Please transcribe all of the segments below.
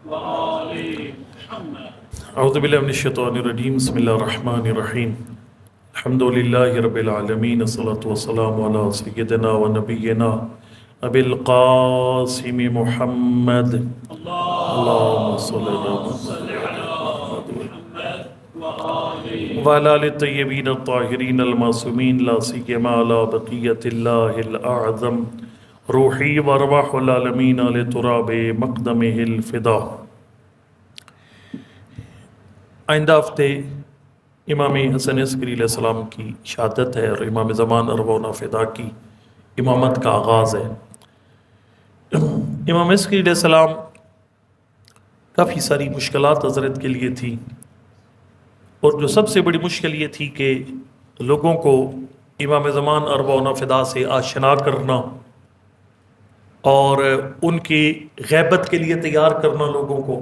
اعوذ باللہ من الشیطان الرجیم بسم اللہ الرحمن الرحیم الحمد للہ رب العالمین الصلاة والسلام علی سیدنا و نبینا ابی القاسم محمد اللہم صلی وعلی آل الطیبین الطاہرین المعصومین لا سیما علی بقیت اللہ الاعظم روحی و ارواح العالمین علی تراب مقدمہ الفدا۔ آئندہ ہفتے امام حسن عسکری علیہ السلام کی شہادت ہے اور امام زمان ارواح فدا کی امامت کا آغاز ہے۔ امام عسکری علیہ السلام کافی ساری مشکلات حضرت کے لیے تھی، اور جو سب سے بڑی مشکل یہ تھی کہ لوگوں کو امام زمان ارواح فدا سے آشنا کرنا اور ان کی غیبت کے لیے تیار کرنا لوگوں کو،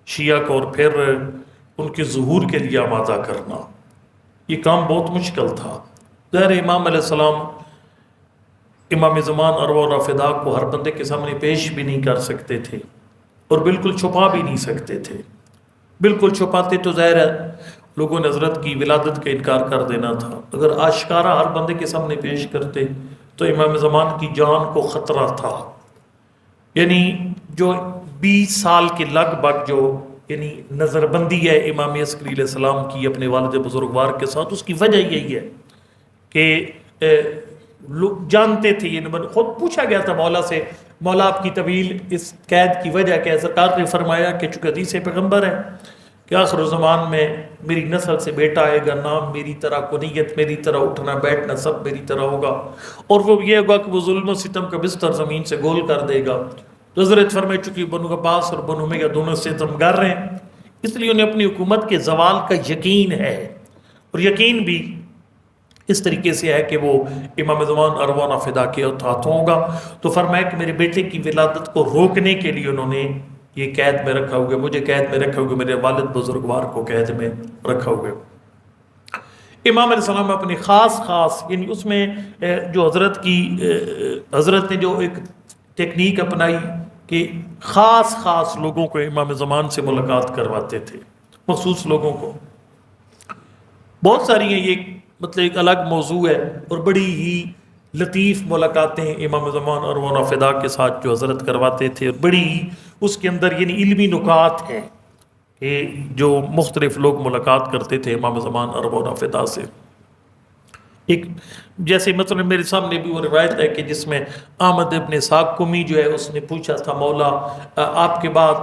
شیعہ کو، اور پھر ان کے ظہور کے لیے آمادہ کرنا۔ یہ کام بہت مشکل تھا۔ ظاہر امام علیہ السلام امام زمان ارواح فدا کو ہر بندے کے سامنے پیش بھی نہیں کر سکتے تھے اور بالکل چھپا بھی نہیں سکتے تھے۔ بالکل چھپاتے تو ظاہر ہے لوگوں نے حضرت کی ولادت کا انکار کر دینا تھا۔ اگر آشکارا ہر بندے کے سامنے پیش کرتے تو امام زمان کی جان کو خطرہ تھا۔ یعنی جو 20 سال کے لگ بھگ جو نظر بندی ہے امام عسکری علیہ السلام کی اپنے والد بزرگوار کے ساتھ، اس کی وجہ یہی ہے کہ لوگ جانتے تھے، خود پوچھا گیا تھا مولا سے، مولا آپ کی طویل اس قید کی وجہ کیا ہے؟ سرکار نے فرمایا کہ چونکہ حدیث پیغمبر ہے کہ آخر زمان میں میری نسل سے بیٹا آئے گا، نام میری طرح، کنیت میری طرح، اٹھنا بیٹھنا سب میری طرح ہوگا، اور وہ یہ ہوگا کہ وہ ظلم و ستم کا بستر زمین سے گول کر دے گا۔ تو حضرت فرمائے چونکہ بنو عباس اور بنو امیہ دونوں ستمگر رہے ہیں، اس لیے انہیں اپنی حکومت کے زوال کا یقین ہے، اور یقین بھی اس طریقے سے ہے کہ وہ امام زمان ارواح فدا کے ہاتھوں ہوگا۔ تو فرمایا کہ میرے بیٹے کی ولادت کو روکنے کے لیے انہوں نے یہ قید میں رکھا ہوگا، مجھے قید میں رکھا ہوگا، میرے والد بزرگوار کو قید میں رکھا ہوگا۔ امام علیہ السلام اپنی خاص یعنی اس میں جو حضرت نے جو ایک ٹیکنیک اپنائی کہ خاص لوگوں کو امام زمان سے ملاقات کرواتے تھے، مخصوص لوگوں کو۔ بہت ساری ہیں، یہ مطلب ایک الگ موضوع ہے، اور بڑی ہی لطیف ملاقاتیں امام زمان ارواح فدا کے ساتھ جو حضرت کرواتے تھے، اور بڑی ہی اس کے اندر یعنی علمی نکات ہیں کہ جو مختلف لوگ ملاقات کرتے تھے امام زمان ارواح فدا سے۔ ایک جیسے مثلا میرے سامنے بھی وہ روایت ہے کہ جس میں احمد ابن اسحاق قمی جو ہے اس نے پوچھا تھا، مولا آپ کے بعد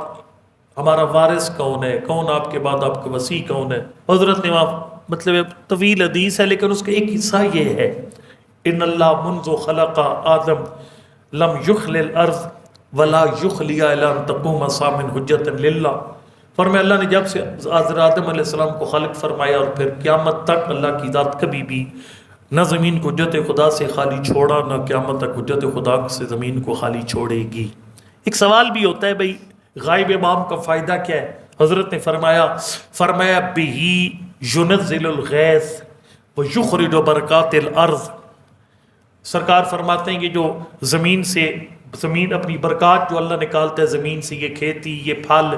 ہمارا وارث کون ہے، کون آپ کے بعد آپ کا وصی کون ہے؟ حضرت نے وہاں مطلب طویل حدیث ہے لیکن اس کا ایک حصہ یہ ہے، ان اللہ منذ خلق آدم لم یخل الارض ولا یخلی الا ان تقوم سامن حجت للہ۔ فرمایا اللہ نے جب سے حضرت آدم علیہ السلام کو خلق فرمایا اور پھر قیامت تک اللہ کی ذات کبھی بھی نہ زمین کو حجت خدا سے خالی چھوڑا، نہ قیامت تک حجت خدا سے زمین کو خالی چھوڑے گی۔ ایک سوال بھی ہوتا ہے بھئی غائب امام کا فائدہ کیا ہے؟ حضرت نے فرمایا بہی ینزل الغیث ویخرج برکات الارض۔ سرکار فرماتے ہیں کہ جو زمین اپنی برکات جو اللہ نکالتا ہے زمین سے، یہ کھیتی، یہ پھل،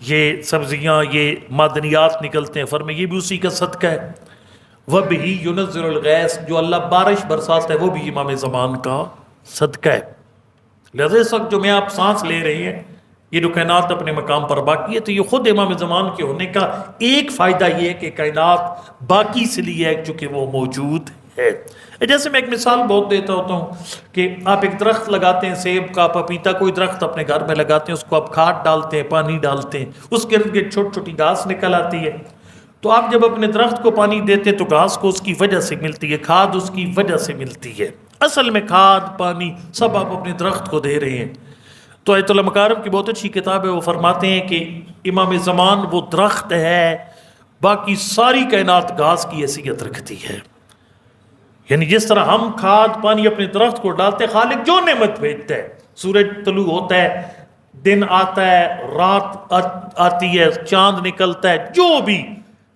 یہ سبزیاں، یہ معدنیات نکلتے ہیں، فرمایا یہ بھی اسی کا صدقہ ہے۔ وَبِهِ يُنَزِّلُ الْغَيْثَ، جو اللہ بارش برساتا ہے وہ بھی امام زمان کا صدقہ ہے۔ لہذا اس وقت جو میں آپ سانس لے رہے ہیں، یہ جو کائنات اپنے مقام پر باقی ہے، تو یہ خود امام زمان کے ہونے کا ایک فائدہ یہ ہے کہ کائنات باقی اس لیے ہے چونکہ وہ موجود ہے۔ جیسے میں ایک مثال بہت دیتا ہوتا ہوں کہ آپ ایک درخت لگاتے ہیں، سیب کا، پپیتا، کوئی درخت اپنے گھر میں لگاتے ہیں، اس کو آپ کھاد ڈالتے ہیں، پانی ڈالتے ہیں، اس کے ارد گرد چھوٹی چھوٹی گھاس نکل آتی ہے۔ تو آپ جب اپنے درخت کو پانی دیتے تو گھاس کو اس کی وجہ سے ملتی ہے، کھاد اس کی وجہ سے ملتی ہے۔ اصل میں کھاد پانی سب آپ اپنے درخت کو دے رہے ہیں۔ تو آیت اللہ مکارم کی بہت اچھی کتاب ہے، وہ فرماتے ہیں کہ امام زمان وہ درخت ہے، باقی ساری کائنات گھاس کی حیثیت رکھتی ہے۔ یعنی جس طرح ہم کھاد پانی اپنے درخت کو ڈالتے ہیں، خالق جو نعمت بھیجتا ہے، سورج طلوع ہوتا ہے، دن آتا ہے، رات آتی ہے، چاند نکلتا ہے، جو بھی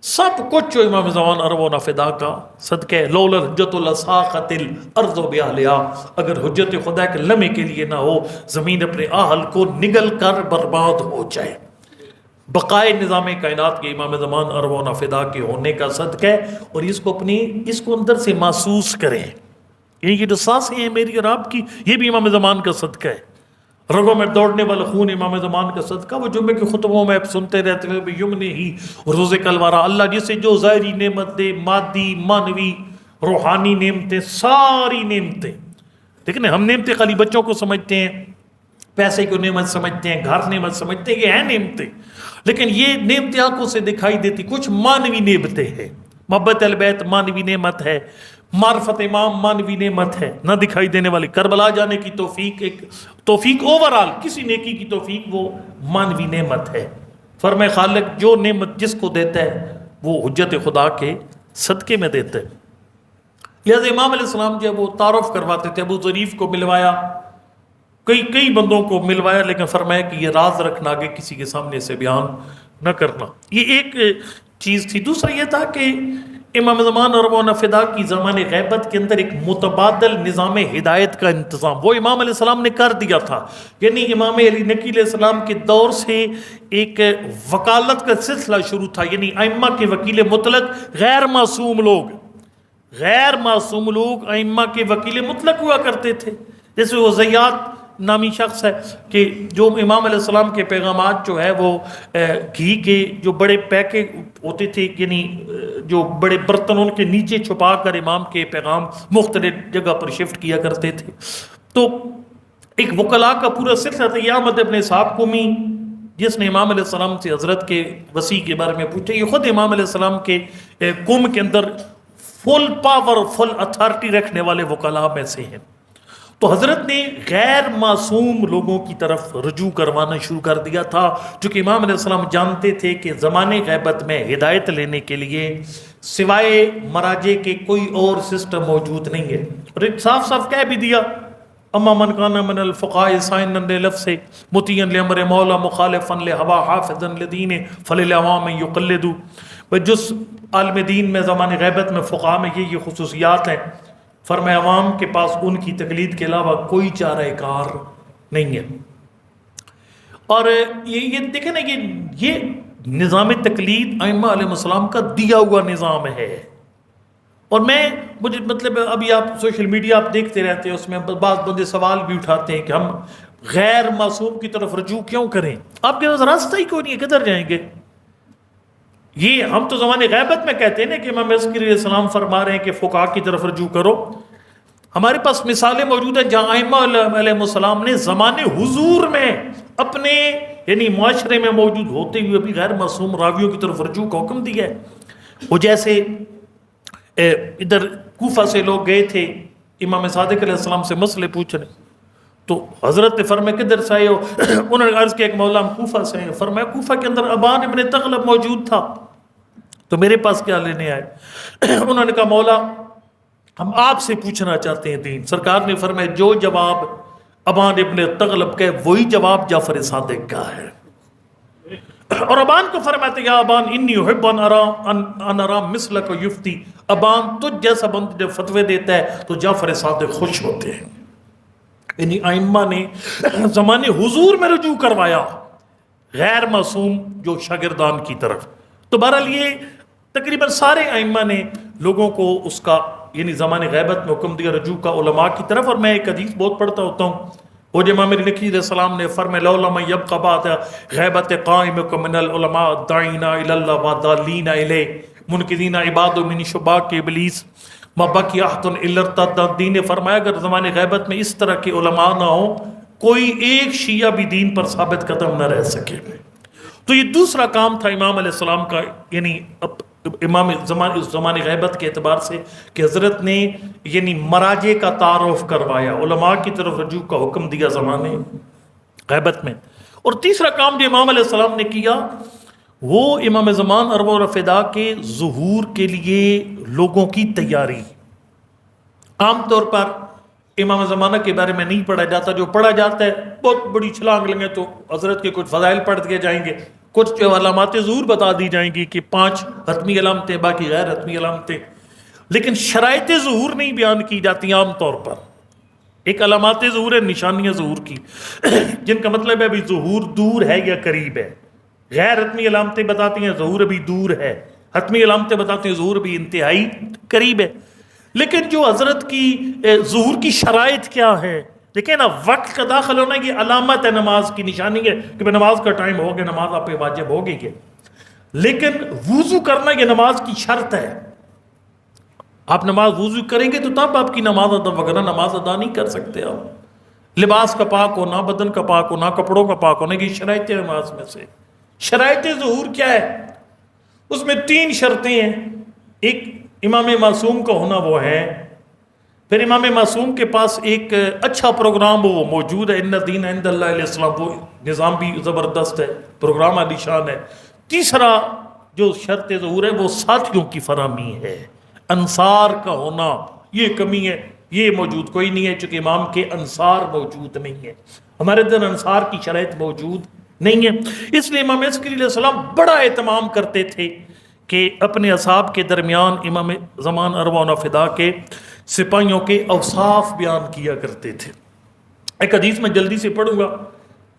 سب کچھ جو امام زمان اروانا فدا کا صدقہ لولا حجت لساقت الارض باہلہا، اگر حجت خدا کے لمحے کے لیے نہ ہو زمین اپنے اہل کو نگل کر برباد ہو جائے۔ بقائے نظام کائنات کے امام زمان اروانا فدا کے ہونے کا صدقہ ہے، اور اس کو اندر سے محسوس کریں، یعنی یہ جو سانسیں ہیں میری اور آپ کی، یہ بھی امام زمان کا صدقہ ہے۔ رگوں میں دوڑنے والا خون امام زمان کا صدقہ، وہ جمعے کے خطبوں میں آپ سنتے رہتے ہوئے یمنہ ہی روز کلوارا، اللہ جسے جو ظاہری نعمت دے، مادی مانوی روحانی نعمتیں، ساری نعمتیں، لیکن ہم نعمتیں خالی بچوں کو سمجھتے ہیں، پیسے کو نعمت سمجھتے ہیں، گھر نعمت سمجھتے ہیں، یہ ہیں نعمتیں، لیکن یہ نعمتیں آنکھوں سے دکھائی دیتی، کچھ مانوی نعمتیں ہیں۔ محبت البیت مانوی نعمت ہے، معرفت امام مانوی نعمت ہے، نہ دکھائی دینے والی۔ کربلا جانے کی توفیق، ایک توفیق اوورال کسی نیکی کی توفیق، وہ مانوی نعمت ہے۔ فرمائے خالق جو نعمت جس کو دیتا ہے وہ حجت خدا کے صدقے میں دیتا ہے۔ لہذا امام علیہ السلام جو ہے وہ تعارف کرواتے تھے، ابو ظریف کو ملوایا، کئی بندوں کو ملوایا، لیکن فرمایا کہ یہ راز رکھنا، آگے کسی کے سامنے سے بیان نہ کرنا۔ یہ ایک چیز تھی۔ دوسرا یہ تھا کہ امام زمان اروانا فدا کی زمان غیبت کے اندر ایک متبادل نظام ہدایت کا انتظام وہ امام علیہ السلام نے کر دیا تھا، یعنی امام علی نقی علیہ السلام کے دور سے ایک وکالت کا سلسلہ شروع تھا، یعنی ائمہ کے وکیل مطلق غیر معصوم لوگ ائمہ کے وکیل مطلق ہوا کرتے تھے۔ جیسے وہ زیاد نامی شخص ہے کہ جو امام علیہ السلام کے پیغامات جو ہے وہ گھی کے جو بڑے پیکے ہوتے تھے، یعنی جو بڑے برتن ان کے نیچے چھپا کر امام کے پیغام مختلف جگہ پر شفٹ کیا کرتے تھے۔ تو ایک وکلاء کا پورا سلسلہ تھا۔ یہ احمد ابن اسحاق قمی، جس نے امام علیہ السلام سے حضرت کے وسیع کے بارے میں پوچھا، یہ خود امام علیہ السلام کے قوم کے اندر فل پاور، فل اتھارٹی رکھنے والے وکلاء میں سے ہیں۔ تو حضرت نے غیر معصوم لوگوں کی طرف رجوع کروانا شروع کر دیا تھا، چونکہ امام علیہ السلام جانتے تھے کہ زمانے غیبت میں ہدایت لینے کے لیے سوائے مراجع کے کوئی اور سسٹم موجود نہیں ہے۔ اور ایک صاف صاف کہہ بھی دیا، اما من کان من الفقهاء سائنا للفظ مطیعا لامر مولا مخالفا لهوى حافظا لدین فللعوام یقلدوا۔ جس عالم دین میں زمانے غیبت میں فقہاء میں یہ خصوصیات ہیں، فرمایا عوام کے پاس ان کی تقلید کے علاوہ کوئی چارہ کار نہیں ہے۔ اور یہ دیکھیں نا، یہ نظام تقلید ائمہ علیہ السلام کا دیا ہوا نظام ہے۔ اور مجھے مطلب ابھی آپ سوشل میڈیا آپ دیکھتے رہتے ہیں، اس میں بعض بندے سوال بھی اٹھاتے ہیں کہ ہم غیر معصوم کی طرف رجوع کیوں کریں، آپ کے پاس راستہ ہی کوئی نہیں ہے، کدھر جائیں گے؟ یہ ہم تو زمانے غیبت میں کہتے ہیں نا کہ امام عسکری علیہ السلام فرما رہے ہیں کہ فقہاء کی طرف رجوع کرو۔ ہمارے پاس مثالیں موجود ہیں جہاں ائمہ علیہ السلام نے زمانے حضور میں اپنے یعنی معاشرے میں موجود ہوتے ہوئے بھی غیر معصوم راویوں کی طرف رجوع کا حکم دیا ہے۔ وہ جیسے ادھر کوفہ سے لوگ گئے تھے امام صادق علیہ السلام سے مسئلے پوچھنے، تو حضرت نے فرمایا کدھر سے آئے ہو؟ انہوں نے عرض کیا کہ مولا ہم کوفہ سے ہیں۔ فرمایا کوفہ کے اندر ابان ابن تغلب موجود تھا، تو میرے پاس کیا لینے آئے؟ انہوں نے کہا مولا ہم آپ سے پوچھنا چاہتے ہیں دین۔ سرکار نے فرمایا جو جواب ابان ابن تغلب کا ہے وہی جواب جعفر صادق کا ہے۔ اور ابان کو فرماتے یا ابان انی احب ان ارا مثلک یفتی، ابان تجھ جیسا بند جب فتوے دیتا ہے تو جعفر صادق خوش ہوتے ہیں۔ یعنی ائمہ نے زمانے حضور میں رجوع کروایا غیر معصوم جو شاگردان کی طرف۔ تو بہرحال یہ تقریباً سارے ائمہ نے لوگوں کو اس کا یعنی زمانے غیبت میں حکم دیا رجوع کا علماء کی طرف۔ اور میں ایک حدیث بہت پڑھتا ہوتا ہوں، وہ جو امام نقی علیہ السلام نے فرمایا لولا من یبقى بعد غیبت قائمکم من العلماء داعین الی اللہ وضالین الیہ منکرین عباد من شباک ابلیس ما بقی احد الا ارتد الدین۔ نے فرمایا اگر زمانے غیبت میں اس طرح کے علماء نہ ہوں کوئی ایک شیعہ بھی دین پر ثابت قدم نہ رہ سکے۔ تو یہ دوسرا کام تھا امام علیہ السلام کا، یعنی امام زمان غیبت کے اعتبار سے کہ حضرت نے یعنی مراجع کا تعارف کروایا، علماء کی طرف رجوع کا حکم دیا زمانے غیبت میں۔ اور تیسرا کام جو امام علیہ السلام نے کیا وہ امام زمان ارواح فدا کے ظہور کے لیے لوگوں کی تیاری۔ عام طور پر امام زمانہ کے بارے میں نہیں پڑھا جاتا، جو پڑھا جاتا ہے بہت بڑی چھلانگ لگے تو حضرت کے کچھ فضائل پڑھ دیے جائیں گے، کچھ جو علامات ظہور بتا دی جائیں گی کہ 5 حتمی علامتیں، باقی غیر حتمی علامتیں، لیکن شرائط ظہور نہیں بیان کی جاتی عام طور پر۔ ایک علامات ظہور ہے، نشانیاں ظہور کی، جن کا مطلب ہے ابھی ظہور دور ہے یا قریب ہے۔ غیر حتمی علامتیں بتاتی ہیں ظہور ابھی دور ہے، حتمی علامتیں بتاتی ہیں ظہور ابھی انتہائی قریب ہے۔ لیکن جو حضرت کی ظہور کی شرائط کیا ہے، دیکھیں نا، وقت کا داخل ہونا یہ علامت ہے، نماز کی نشانی ہے کہ نماز کا ٹائم ہو گیا، نماز آپ پہ واجب ہو گئی ہے۔ لیکن وضو کرنا یہ نماز کی شرط ہے۔ آپ نماز وضو کریں گے تو تب آپ کی نماز ادا، وغیرہ نماز ادا نہیں کر سکتے آپ۔ لباس کا پاک ہونا، بدن کا پاک ہونا، کپڑوں کا پاک ہونا، یہ شرائط ہے نماز میں سے۔ شرائط ظہور کیا ہے؟ اس میں 3 شرطیں ہیں۔ ایک امام معصوم کا ہونا وہ ہے، پھر امام معصوم کے پاس ایک اچھا پروگرام وہ موجود ہے، ان الدین عند اللہ الاسلام، وہ نظام بھی زبردست ہے، پروگرام عالی شان ہے۔ تیسرا جو شرط ظہور ہے وہ ساتھیوں کی فراہمی ہے، انصار کا ہونا، یہ کمی ہے، یہ موجود کوئی نہیں ہے، چونکہ امام کے انصار موجود نہیں ہے، ہمارے دن انصار کی شرائط موجود نہیں ہے۔ اس لیے امام عسکری علیہ السلام بڑا اہتمام کرتے تھے کہ اپنے اصحاب کے درمیان امام زمان ارواح فدا کے سپاہیوں کے اوصاف بیان کیا کرتے تھے۔ ایک حدیث میں جلدی سے پڑھوں گا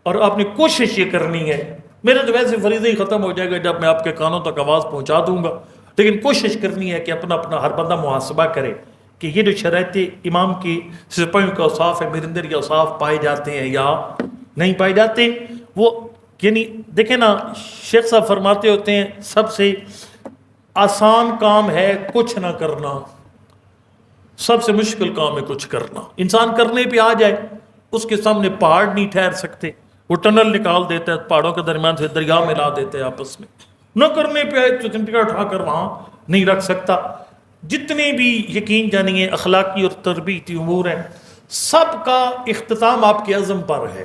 اور آپ نے کوشش یہ کرنی ہے، میرا تو ویسے فریضہ ہی ختم ہو جائے گا جب میں آپ کے کانوں تک آواز پہنچا دوں گا، لیکن کوشش کرنی ہے کہ اپنا اپنا ہر بندہ محاسبہ کرے کہ یہ جو شرائط امام کی سپاہیوں کا اوصاف ہے، میرے اندر یہ اوصاف پائے جاتے ہیں یا نہیں پائے جاتے۔ وہ یعنی دیکھیں نا، شیخ صاحب فرماتے ہوتے ہیں سب سے آسان کام ہے کچھ نہ کرنا، سب سے مشکل کام ہے کچھ کرنا۔ انسان کرنے پہ آ جائے، اس کے سامنے پہاڑ نہیں ٹھہر سکتے، وہ ٹنل نکال دیتا ہے، پہاڑوں کے درمیان سے دریا ملا دیتے ہیں آپس میں۔ نہ کرنے پہ آئے تو چمٹکا اٹھا کر وہاں نہیں رکھ سکتا۔ جتنے بھی یقین جانیے اخلاقی اور تربیتی امور ہیں، سب کا اختتام آپ کے عزم پر ہے،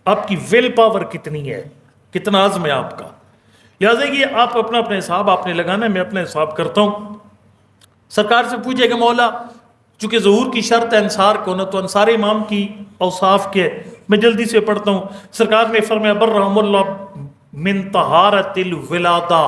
آپ کی ویل پاور کتنی ہے، کتنا عزم ہے آپ کا۔ لہٰذا یہ آپ اپنا حساب آپ نے لگانا ہے، میں اپنا حساب کرتا ہوں۔ سرکار سے پوچھے کہ مولا چونکہ ظہور کی شرط ہے انصار کو نا، تو انصار امام کی اوصاف کے میں جلدی سے پڑھتا ہوں۔ سرکار نے فرمایا برحم اللہ من طہارت الولادہ،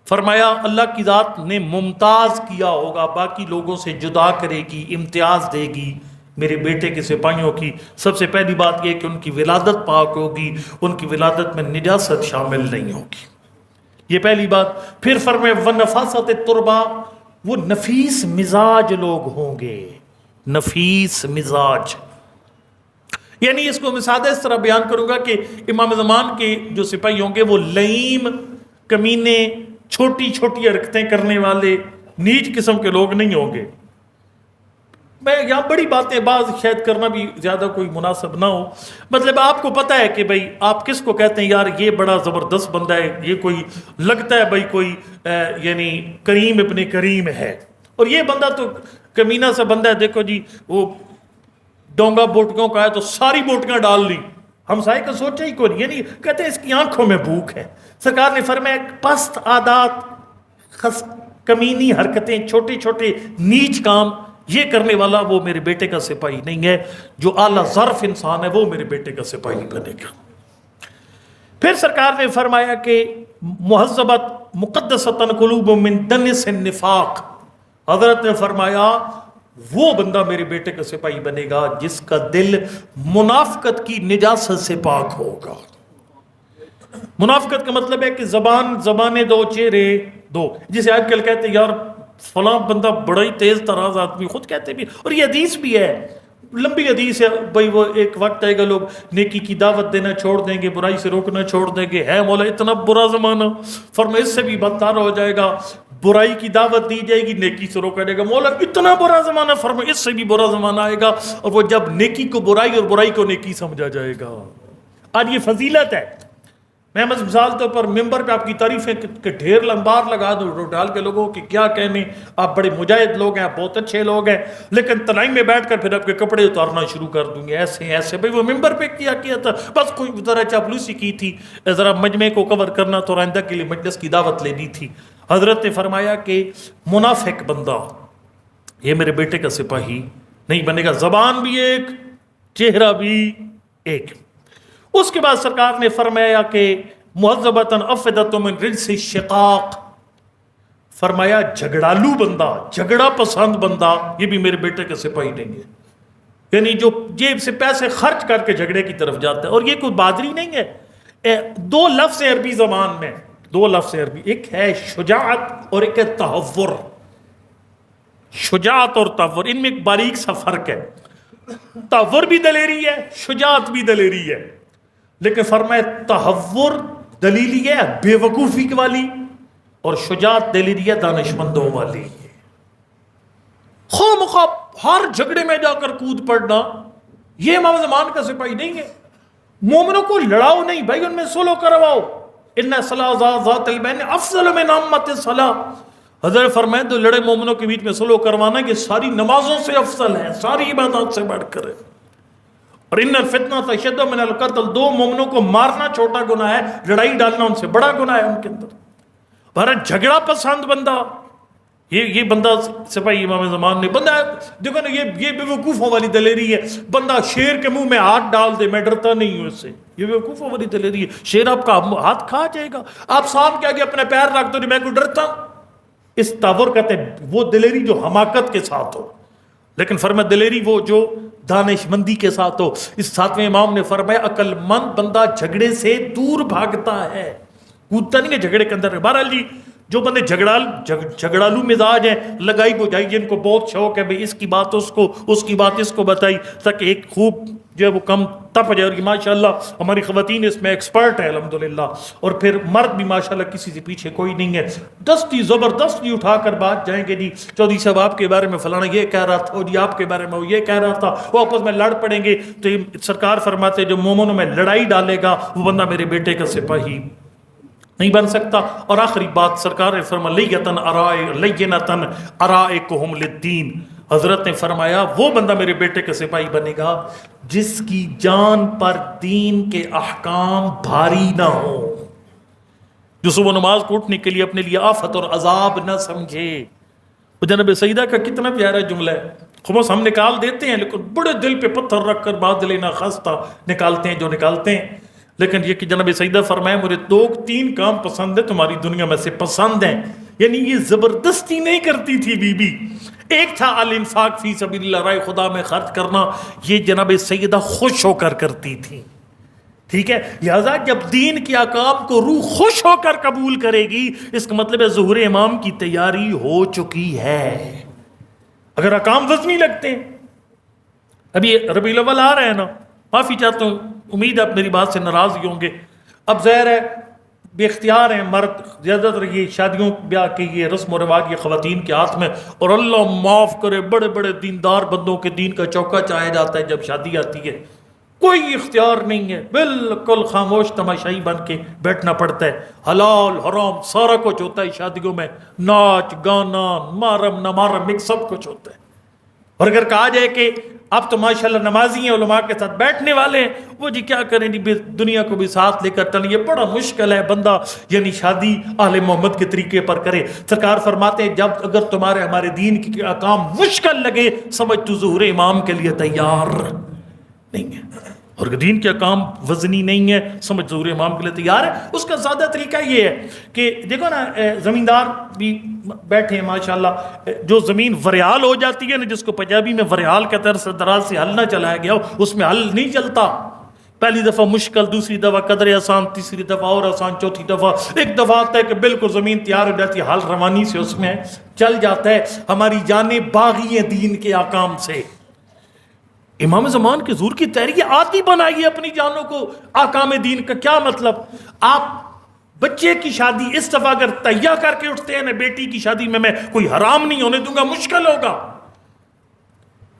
فرمایا اللہ کی ذات نے ممتاز کیا ہوگا، باقی لوگوں سے جدا کرے گی، امتیاز دے گی میرے بیٹے کے سپاہیوں کی۔ سب سے پہلی بات یہ کہ ان کی ولادت پاک ہوگی، ان کی ولادت میں نجاست شامل نہیں ہوگی، یہ پہلی بات۔ پھر فرمایا ونفاست تربہ، وہ نفیس مزاج لوگ ہوں گے، نفیس مزاج، یعنی اس کو میں سادہ اس طرح بیان کروں گا کہ امام زمان کے جو سپاہی ہوں گے وہ لئیم، کمینے، چھوٹی چھوٹی حرکتیں کرنے والے، نیچ قسم کے لوگ نہیں ہوں گے۔ میں یہاں بڑی باتیں بعض شاید کرنا بھی زیادہ کوئی مناسب نہ ہو، مطلب آپ کو پتہ ہے کہ بھئی آپ کس کو کہتے ہیں یار یہ بڑا زبردست بندہ ہے، یہ کوئی لگتا ہے بھئی کوئی یعنی کریم ابن کریم ہے، اور یہ بندہ تو کمینہ سا بندہ ہے، دیکھو جی وہ ڈونگا بوٹیوں کا ہے تو ساری بوٹیاں ڈال لی، ہمسائے کا سوچا ہی کوئی نہیں، یعنی کہتے ہیں اس کی آنکھوں میں بھوک ہے۔ سرکار نے فرمایا پست عادات، کمینی حرکتیں، چھوٹے چھوٹے نیچ کام یہ کرنے والا وہ میرے بیٹے کا سپاہی نہیں ہے، جو اعلیٰ ظرف انسان ہے وہ میرے بیٹے کا سپاہی بنے گا۔ پھر سرکار نے فرمایا کہ مہذبت مقدستن قلوب من دنس النفاق، حضرت نے فرمایا وہ بندہ میرے بیٹے کا سپاہی بنے گا جس کا دل منافقت کی نجاست سے پاک ہوگا۔ منافقت کا مطلب ہے کہ زبانیں دو، چہرے دو، جسے آج کل کہتے ہیں یار فلاں بندہ بڑا ہی تیز تراز آدمی، خود کہتے بھی، اور یہ حدیث بھی ہے، لمبی حدیث ہے بھائی، وہ ایک وقت آئے گا لوگ نیکی کی دعوت دینا چھوڑ دیں گے، برائی سے روکنا چھوڑ دیں گے، ہے مولا اتنا برا زمانہ، فرمایا اس سے بھی بدتر ہو جائے گا، برائی کی دعوت دی جائے گی، نیکی سے روکا جائے گا، مولا اتنا برا زمانہ، فرمایا اس سے بھی برا زمانہ آئے گا، اور وہ جب نیکی کو برائی اور برائی کو نیکی سمجھا جائے گا۔ آج یہ فضیلت ہے، میں مثال طور پر ممبر پہ آپ کی تعریفیں کہ ڈھیر لمبار لگا دوں ڈال کے لوگوں کی کیا کہنے، آپ بڑے مجاہد لوگ ہیں، بہت اچھے لوگ ہیں، لیکن تنہائی میں بیٹھ کر پھر آپ کے کپڑے اتارنا شروع کر دوں گے، ایسے ایسے بھائی وہ ممبر پہ کیا تھا، بس کوئی ذرا چاپلوسی کی تھی، ذرا مجمع کو کور کرنا تو آئندہ کے لیے مجلس کی دعوت لینی تھی۔ حضرت نے فرمایا کہ منافق بندہ یہ میرے بیٹے کا سپاہی نہیں بنے گا، زبان بھی ایک، چہرہ بھی ایک۔ اس کے بعد سرکار نے فرمایا کہ مہذبۃ افئدۃ من رجس الشقاق، فرمایا جھگڑالو بندہ، جھگڑا پسند بندہ یہ بھی میرے بیٹے کے سپاہی نہیں ہے، یعنی جو جیب سے پیسے خرچ کر کے جھگڑے کی طرف جاتا ہے. اور یہ کوئی بہادری نہیں ہے. دو لفظ عربی زبان میں، دو لفظ عربی، ایک ہے شجاعت اور ایک ہے تہور. شجاعت اور تہور، ان میں ایک باریک سا فرق ہے. تہور بھی دلیری ہے، شجاعت بھی دلیری ہے، لیکن فرمائے تہور دلیری ہے بے وقوفی والی اور شجاعت دلیری ہے دانشمندوں والی. خواہ مخواہ ہر جھگڑے میں جا کر کود پڑنا یہ امام زمان کا سپاہی نہیں ہے. مومنوں کو لڑاؤ نہیں بھائی، ان میں صلح کرواؤ. ان صلاح ذات البین افضل من عامۃ الصلاح. حضرت فرمائے تو لڑے مومنوں کے بیچ میں صلح کروانا کہ ساری نمازوں سے افضل ہے، ساری عبادات سے بڑھ کر ہے. اور ان الفتنۃ اشد من القتل، دو مومنوں کو مارنا چھوٹا گناہ ہے، لڑائی ڈالنا ان سے بڑا گناہ ہے ان کے اندر. بھارت جھگڑا پسند بندہ، یہ بندہ سپاہی امام زمان نے بندہ دیکھو نا، یہ بے وقوفوں والی دلیری ہے. بندہ شیر کے منہ میں ہاتھ ڈال دے میں ڈرتا نہیں ہوں اس سے، یہ بے وقوفوں والی دلیری ہے. شیر آپ کا ہاتھ کھا جائے گا، آپ سانپ کے آگے اپنے پیر رکھ دو میں کوئی ڈرتا ہوں. اس تاور کہتے ہیں وہ دلیری جو حماقت کے ساتھ ہو، لیکن فرمایا دلیری وہ جو دانش مندی کے ساتھ ہو. اس ساتویں امام نے فرمایا عقل مند بندہ جھگڑے سے دور بھاگتا ہے، کودتا نہیں ہے جھگڑے کے اندر. بہرحال جی جو بندے جھگڑالو مزاج ہیں، لگائی بجائی جن کو بہت شوق ہے بھئی اس کی بات اس کو، اس کی بات اس کو بتائی تاکہ ایک خوب جو ہے وہ کم تپ جائے. اور ماشاءاللہ ہماری خواتین اس میں ایکسپرٹ ہیں الحمدللہ، اور پھر مرد بھی ماشاءاللہ کسی سے پیچھے کوئی نہیں ہے. دستی زبردستی اٹھا کر بات جائیں گے جی چودھری صاحب آپ کے بارے میں فلانا یہ کہہ رہا تھا، جی آپ کے بارے میں وہ یہ کہہ رہا تھا، وہ آپس میں لڑ پڑیں گے. تو یہ سرکار فرماتے جو مومنوں میں لڑائی ڈالے گا وہ بندہ میرے بیٹے کا سپاہی نہیں بن سکتا. اور آخری بات سرکار نے فرمایا لینتن ارائکہم للدین، حضرت نے فرمایا وہ بندہ میرے بیٹے کا سپاہی بنے گا جس کی جان پر دین کے احکام بھاری نہ ہو، جو صبح نماز کو اٹھنے کے لیے اپنے لیے آفت اور عذاب نہ سمجھے. وہ جناب سیدہ کا کتنا پیارا جملہ ہے. خمس ہم نکال دیتے ہیں لیکن بڑے دل پہ پتھر رکھ کر بعد لینا خستہ نکالتے ہیں جو نکالتے ہیں. لیکن یہ کہ جناب سیدہ فرمائے مجھے تین کام پسند ہے تمہاری دنیا میں سے پسند ہیں. یعنی یہ زبردستی نہیں کرتی تھی بی بی. ایک تھا الانفاق فی سبیل اللہ، رائے خدا میں خرچ کرنا، یہ جناب سیدہ خوش ہو کر کرتی تھی. ٹھیک ہے، لہذا جب دین کے احکام کو روح خوش ہو کر قبول کرے گی اس کا مطلب ہے ظہور امام کی تیاری ہو چکی ہے. اگر احکام وزنی لگتے ہیں، ابھی ربیع الاول آ رہے ہیں نا، معافی چاہتا ہوں، امید آپ میری بات سے ناراض ہی ہوں گے. اب ظاہر ہے بے اختیار ہیں مرد، زیادہ تر یہ شادیوں بیاہ کے یہ رسم و رواج یہ خواتین کے ہاتھ میں، اور اللہ معاف کرے بڑے بڑے دیندار بندوں کے دین کا چوکا چاہیا جاتا ہے. جب شادی آتی ہے کوئی اختیار نہیں ہے، بالکل خاموش تماشائی بن کے بیٹھنا پڑتا ہے. حلال حرام سارا کچھ ہوتا ہے شادیوں میں، ناچ گانا محرم نہ محرم مکس سب کچھ ہوتا ہے. اور اگر کہا جائے کہ اب تو ماشاءاللہ نمازی ہیں، علماء کے ساتھ بیٹھنے والے ہیں، وہ جی کیا کریں جی دنیا کو بھی ساتھ لے کر چلیں، یہ بڑا مشکل ہے بندہ یعنی شادی اہل محمد کے طریقے پر کرے. سرکار فرماتے ہیں جب اگر تمہارے ہمارے دین کے احکام مشکل لگے سمجھ تو ظہور امام کے لیے تیار نہیں ہے، اور دین کے کام وزنی نہیں ہے سمجھ ظہور امام کے لیے تیار ہے. اس کا سادہ طریقہ یہ ہے کہ دیکھو نا زمیندار بھی بیٹھے ہیں ماشاءاللہ، جو زمین وریال ہو جاتی ہے نا، جس کو پنجابی میں وریال کہتے ہیں، دراز سے حل نہ چلایا گیا اس میں حل نہیں چلتا. پہلی دفعہ مشکل، دوسری دفعہ قدر آسان، تیسری دفعہ اور آسان، چوتھی دفعہ ایک دفعہ آتا ہے کہ بالکل زمین تیار ہو جاتی ہے، حل روانی سے اس میں چل جاتا ہے. ہماری جانیں باغی ہیں دین کے احکام سے. امام زمان کے ظہور کی تحریک آتی بنائیے اپنی جانوں کو احکام دین کا. کیا مطلب؟ آپ بچے کی شادی اس دفعہ اگر تہیا کر کے اٹھتے ہیں نا، بیٹی کی شادی میں کوئی حرام نہیں ہونے دوں گا، مشکل ہوگا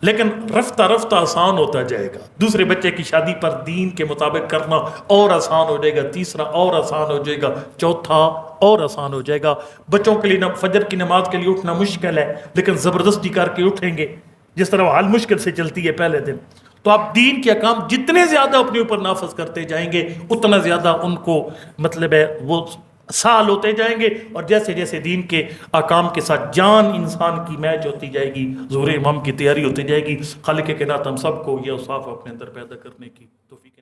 لیکن رفتہ رفتہ آسان ہوتا جائے گا. دوسرے بچے کی شادی پر دین کے مطابق کرنا اور آسان ہو جائے گا، تیسرا اور آسان ہو جائے گا، چوتھا اور آسان ہو جائے گا. بچوں کے لیے فجر کی نماز کے لیے اٹھنا مشکل ہے لیکن زبردستی کر کے اٹھیں گے، جس طرح حال مشکل سے چلتی ہے پہلے دن. تو آپ دین کے احکام جتنے زیادہ اپنے اوپر نافذ کرتے جائیں گے اتنا زیادہ ان کو مطلب ہے وہ سال ہوتے جائیں گے، اور جیسے جیسے دین کے احکام کے ساتھ جان انسان کی میچ ہوتی جائے گی، ظہور امام کی تیاری ہوتی جائے گی. خالق کائنات ہم سب کو یہ اوصاف اپنے اندر پیدا کرنے کی توفیق